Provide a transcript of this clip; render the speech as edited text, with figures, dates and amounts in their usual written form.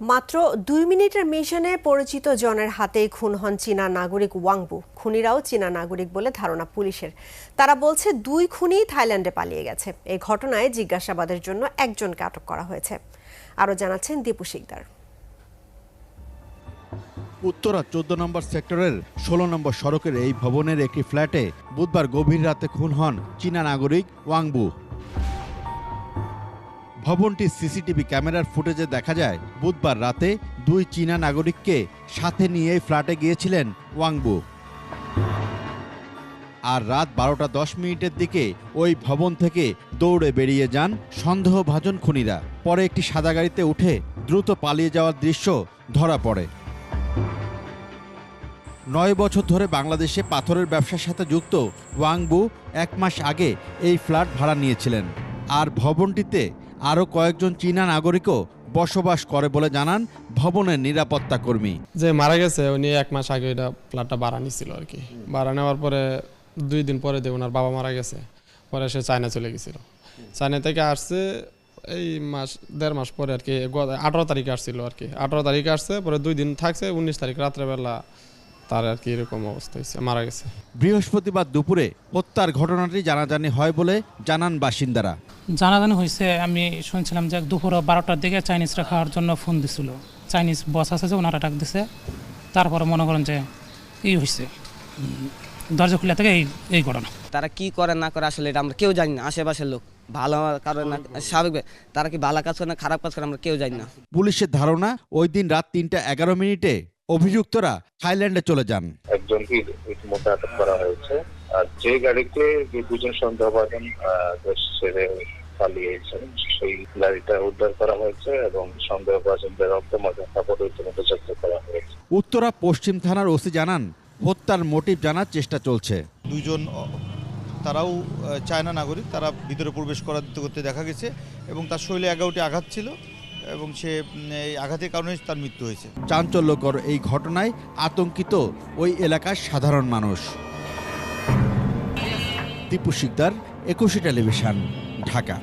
মাত্র ২ মিনিটের মিশনে পরিচিত জনের হাতেই খুন হন চীনা নাগরিক ওয়াংবু। খুনিরাও চীনা নাগরিক বলে ধারণা পুলিশের। তারা বলছে ২ খুনি থাইল্যান্ডে পালিয়ে গেছে। এই ঘটনায় জিজ্ঞাসাবাদের জন্য একজনকে আটক করা হয়েছে। আরও জানাচ্ছেন দীপু শিকদার। উত্তরা ১৪ নম্বর সেক্টরের ১৬ নম্বর সড়কের এই ভবনের একটি ফ্ল্যাটে বুধবার গভীর রাতে খুন হন চীনা নাগরিক ওয়াংবু। ভবনটির সিসিটিভি ক্যামেরার ফুটেজে দেখা যায় বুধবার রাতে ২ চীনা নাগরিককে সাথে নিয়ে ফ্ল্যাটে গিয়েছিলেন ওয়াংবু। আর রাত ১২টা ১০ মিনিটের দিকে ওই ভবন থেকে দৌড়ে বেরিয়ে যান সন্দেহভাজন খুনিরা। পরে একটি সাদা গাড়িতে উঠে দ্রুত পালিয়ে যাওয়ার দৃশ্য ধরা পড়ে। ৯ বছর ধরে বাংলাদেশে পাথরের ব্যবসার সাথে যুক্ত ওয়াংবু ১ মাস আগে এই ফ্ল্যাট ভাড়া নিয়েছিলেন। আর ভবনটিতে আরও কয়েকজন চীনা নাগরিকও বসবাস করে বলে জানান ভবনের নিরাপত্তা কর্মী। যে মারা গেছে উনি 1 মাস আগে এটা ফ্ল্যাটটা ভাড়া নিছিল আর কি। ভাড়া নেওয়ার পরে 2 দিন পরে ওনার বাবা মারা গেছে। পরে সে চায়না চলে গেছিল। চায়না থেকে আসছে এই মাস 1.5 মাস পরে আর কি। 18 তারিখে আসছিল আর কি। 18 তারিখে আসছে, পরে 2 দিন থাকছে। 19 তারিখ রাত্রেবেলা তার আর কি এরকম অবস্থা হয়েছে, মারা গেছে। বৃহস্পতিবার দুপুরে হত্যার ঘটনাটি জানাজানি হয় বলে জানান বাসিন্দারা। জানাজানি হয়েছে, আমি শুনছিলাম যে দুপুর 12টার দিকে চাইনিজরা খাওয়ার জন্য ফোন দিছিল। চাইনিজ বস আছে যে ওনারা ডাক দিছে। তারপরে মনে করেন যে এই হয়েছে, দরজা খুলে থেকে এই ঘটনা। তারা কি করে না করে আসলে এটা আমরা কেউ জানি না। আশেপাশের লোক ভালো কারণ না, স্বাভাবিক তারা কি ভালো কাজ করে না খারাপ কাজ করে আমরা কেউ জানি না। পুলিশের ধারণা ওই দিন রাত 3:11 অভিযুক্তরা থাইল্যান্ডে চলে যান। একজনকে ইতিমধ্যে আটক করা হয়েছে। আর যে গাড়িতে যে 2জন সন্দেহভাজন দেশ ছেড়ে পালিয়েছেন সেই গাড়িটা উদ্ধার করা হয়েছে এবং সন্দেহভাজনদের রক্তমাখা কাপড় ইতিমধ্যে জব্দ করা হয়েছে। উত্তরা পশ্চিম থানার ওসি জানান হত্যার মোটিভ জানার চেষ্টা চলছে। 2জন তারাও চায়না নাগরিক, তারা ভিতরে প্রবেশ করতে দেখা গেছে এবং তার শরীরে 11টি আঘাত ছিল এবং সে এই আঘাতের কারণে তার মৃত্যু হয়েছে। চাঞ্চল্যকর এই ঘটনায় আতঙ্কিত ওই এলাকার সাধারণ মানুষ। দীপু শিকদার, 21 টেলিভিশন, ঢাকা।